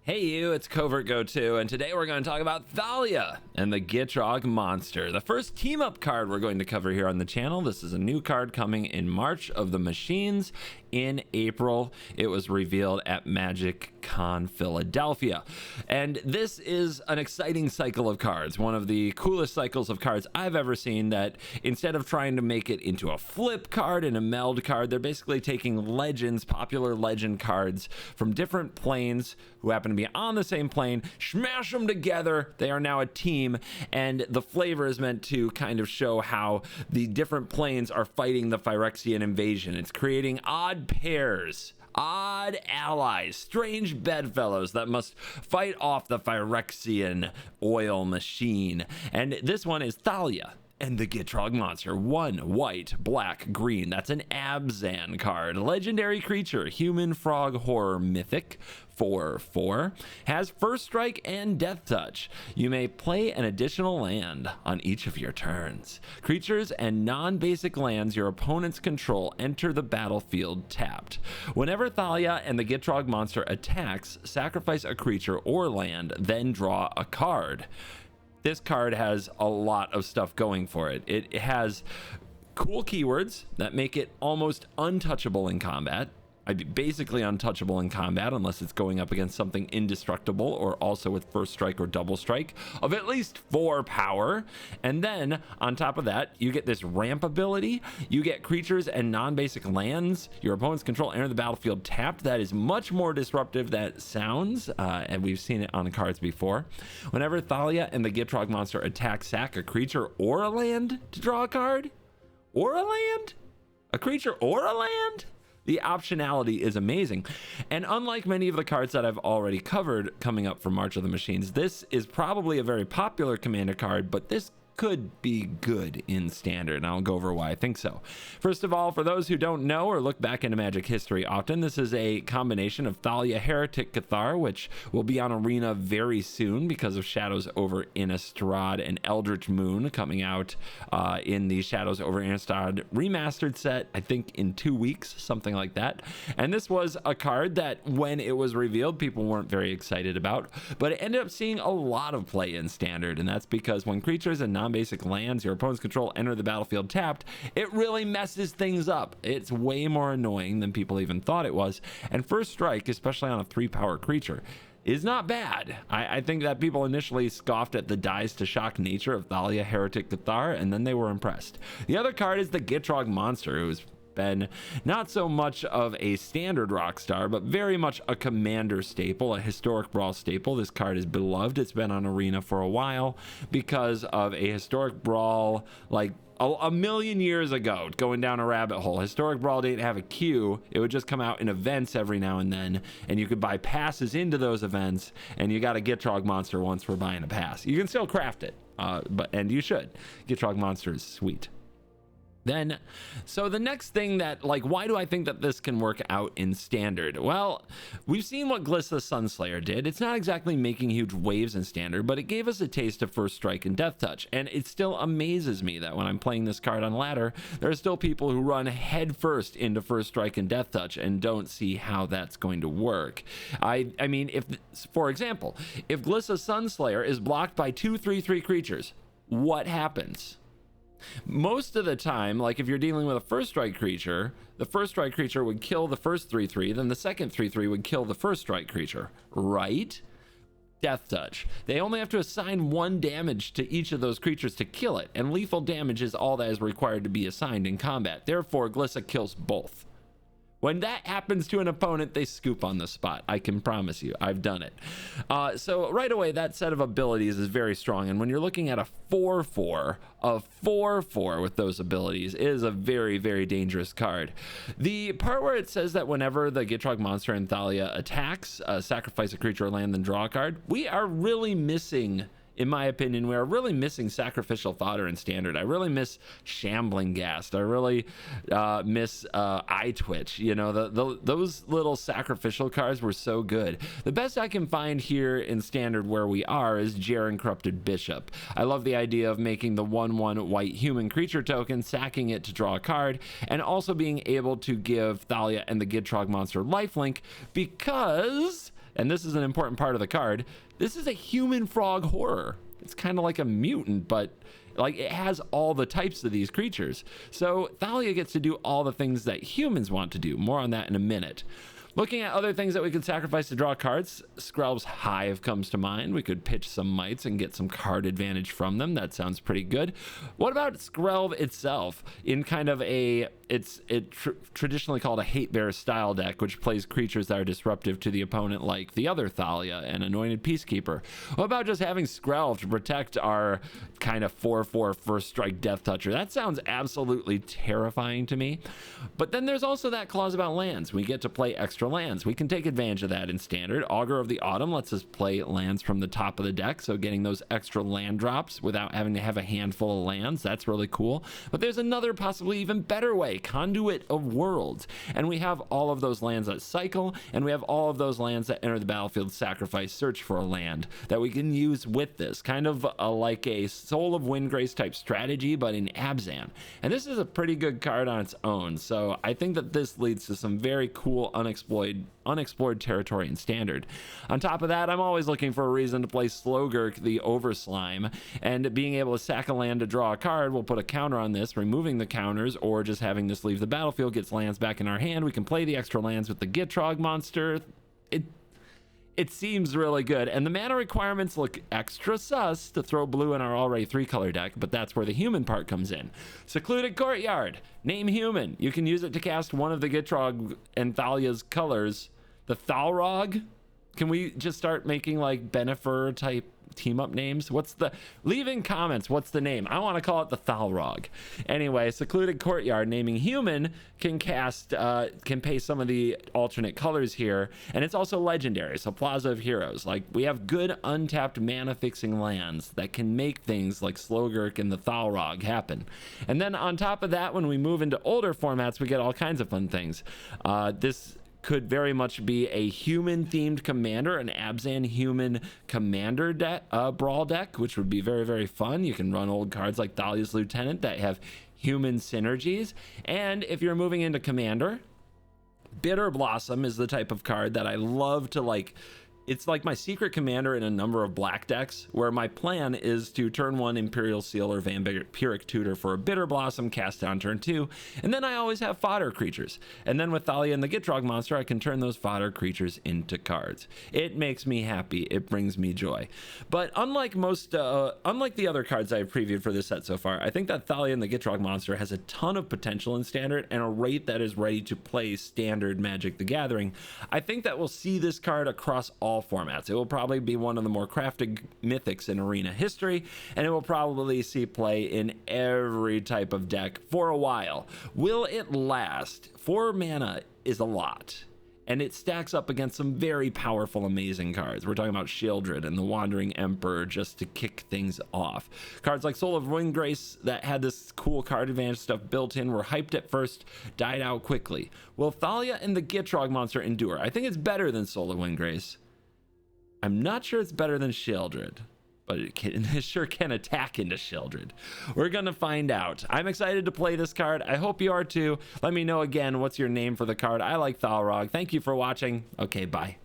Hey you, it's CovertGoBlue, and today we're going to talk about Thalia and the Gitrog monster. The first team-up card we're going to cover here on the channel. This is a new card coming in March of the Machines in April. It was revealed at MagicCon Philadelphia. And this is an exciting cycle of cards, one of the coolest cycles of cards I've ever seen, that instead of trying to make it into a flip card and a meld card, they're basically taking legends, popular legend cards from different planes who happen to be on the same plane, smash them together. They are now a team, and the flavor is meant to kind of show how the different planes are fighting the Phyrexian invasion. It's creating odd pairs, odd allies, strange bedfellows that must fight off the Phyrexian oil machine. And this one is Thalia and the Gitrog monster. 1 white, black, green. That's an Abzan card. Legendary creature, human frog horror mythic. 4/4, has first strike and death touch. You may play an additional land on each of your turns. Creatures and non-basic lands your opponents control enter the battlefield tapped. Whenever Thalia and the Gitrog monster attacks, sacrifice a creature or land, then draw a card. This card has a lot of stuff going for it. It has cool keywords that make it almost untouchable in combat. Basically untouchable in combat unless it's going up against something indestructible, or also with first strike or double strike of at least 4 power. And then on top of that, you get this ramp ability. You get creatures and non-basic lands your opponents control enter the battlefield tapped. That is much more disruptive than it sounds, and we've seen it on the cards before. Whenever Thalia and the Gitrog monster attack, sack a creature or a land to draw a card. Or a land? A creature or a land? The optionality is amazing. And unlike many of the cards that I've already covered coming up for March of the Machines, this is probably a very popular commander card, but this could be good in standard, and I'll go over why I think so. First of all, for those who don't know or look back into Magic history often, this is a combination of Thalia, Heretic Cathar, which will be on Arena very soon because of Shadows over Innistrad, and Eldritch Moon coming out in the Shadows over Innistrad remastered set, I think in 2 weeks, something like that. And this was a card that when it was revealed, people weren't very excited about, but it ended up seeing a lot of play in standard, and that's because when creatures and non-basic lands your opponent's control enter the battlefield tapped, it really messes things up. It's way more annoying than people even thought it was. And first strike, especially on a 3-power creature, is not bad. I think that people initially scoffed at the dies to shock nature of Thalia, Heretic Cathar, and then they were impressed. The other card is the Gitrog monster, who's been not so much of a standard rock star, but very much a commander staple, a historic brawl staple. This card is beloved. It's been on Arena for a while because of a historic brawl like a million years ago, going down a rabbit hole. Historic Brawl didn't have a queue. It would just come out in events every now and then, and you could buy passes into those events, and you got a Gitrog monster once for buying a pass. You can still craft it, and you should. Gitrog monster is sweet. Then, so the next thing that, like, why do I think that this can work out in standard? Well, we've seen what Glissa Sunslayer did. It's not exactly making huge waves in standard, but it gave us a taste of first strike and death touch. And it still amazes me that when I'm playing this card on ladder, there are still people who run head first into first strike and death touch and don't see how that's going to work. I mean, if, for example, if Glissa Sunslayer is blocked by 2 3/3 creatures, what happens? Most of the time, like if you're dealing with a first strike creature, the first strike creature would kill the first 3/3, then the second 3/3 would kill the first strike creature, right? Death touch. They only have to assign 1 damage to each of those creatures to kill it, and lethal damage is all that is required to be assigned in combat. Therefore, Glissa kills both. When that happens to an opponent, they scoop on the spot. I can promise you, I've done it. So right away, that set of abilities is very strong. And when you're looking at a 4/4, a 4/4 with those abilities is a very, very dangerous card. The part where it says that whenever the Gitrog monster and Thalia attacks, sacrifice a creature or land, then draw a card, we are really missing, in my opinion, we are really missing sacrificial fodder in standard. I really miss Shambling Ghast. I really miss Eye Twitch. You know, those little sacrificial cards were so good. The best I can find here in standard where we are is Jaren Corrupted Bishop. I love the idea of making the 1/1 white human creature token, sacking it to draw a card, and also being able to give Thalia and the Gitrog monster lifelink, because and this is an important part of the card, this is a human frog horror. It's kind of like a mutant, but like it has all the types of these creatures. So Thalia gets to do all the things that humans want to do. More on that in a minute. Looking at other things that we could sacrifice to draw cards, Skrelv's Hive comes to mind. We could pitch some mites and get some card advantage from them. That sounds pretty good. What about Skrelv itself in kind of a, it's traditionally called a hate bear style deck, which plays creatures that are disruptive to the opponent like the other Thalia and Anointed Peacekeeper. What about just having Skrelv to protect our kind of 4/4 first strike death toucher? That sounds absolutely terrifying to me. But then there's also that clause about lands. We get to play extra lands. We can take advantage of that in standard. Augur of the Autumn lets us play lands from the top of the deck, so getting those extra land drops without having to have a handful of lands, that's really cool. But there's another possibly even better way, Conduit of Worlds, and we have all of those lands that cycle, and we have all of those lands that enter the battlefield, sacrifice, search for a land that we can use with this, kind of like a Soul of Windgrace type strategy, but in Abzan. And this is a pretty good card on its own, so I think that this leads to some very cool unexplored territory in standard. On top of that, I'm always looking for a reason to play Slogurk the Overslime, and being able to sack a land to draw a card will put a counter on this. Removing the counters or just having this leave the battlefield gets lands back in our hand. We can play the extra lands with the Gitrog monster. It seems really good, and the mana requirements look extra sus to throw blue in our already 3-color deck, but that's where the human part comes in. Secluded Courtyard, name human. You can use it to cast one of the Gitrog and Thalia's colors. The Thalrog? Can we just start making like Benefer type team up names? Leave in comments what's the name. I want to call it the Thalrog. Anyway, Secluded Courtyard, naming human, can pay some of the alternate colors here, and it's also legendary, so Plaza of Heroes. Like, we have good untapped mana fixing lands that can make things like Slogurk and the Thalrog happen. And then on top of that, when we move into older formats, we get all kinds of fun things. This could very much be a human themed commander, an Abzan human commander brawl deck, which would be very, very fun. You can run old cards like Thalia's Lieutenant that have human synergies. And if you're moving into commander, Bitter Blossom is the type of card that I love to like. It's like my secret commander in a number of black decks, where my plan is to turn 1 Imperial Seal or Vampiric Tutor for a Bitter Blossom, cast down turn 2, and then I always have fodder creatures. And then with Thalia and the Gitrog monster, I can turn those fodder creatures into cards. It makes me happy. It brings me joy. But unlike the other cards I've previewed for this set so far, I think that Thalia and the Gitrog monster has a ton of potential in standard and a rate that is ready to play standard Magic the Gathering. I think that we'll see this card across all formats. It will probably be one of the more crafted mythics in Arena history, and it will probably see play in every type of deck for a while. Will it last? 4 mana is a lot, and it stacks up against some very powerful, amazing cards. We're talking about Sheoldred and the Wandering Emperor just to kick things off. Cards like Soul of Windgrace that had this cool card advantage stuff built in were hyped at first, died out quickly. Will Thalia and the Gitrog monster endure? I think it's better than Soul of Windgrace. I'm not sure it's better than Sheoldred, but it sure can attack into Sheoldred. We're gonna find out. I'm excited to play this card. I hope you are too. Let me know again what's your name for the card. I like Thalrog. Thank you for watching. Okay, bye.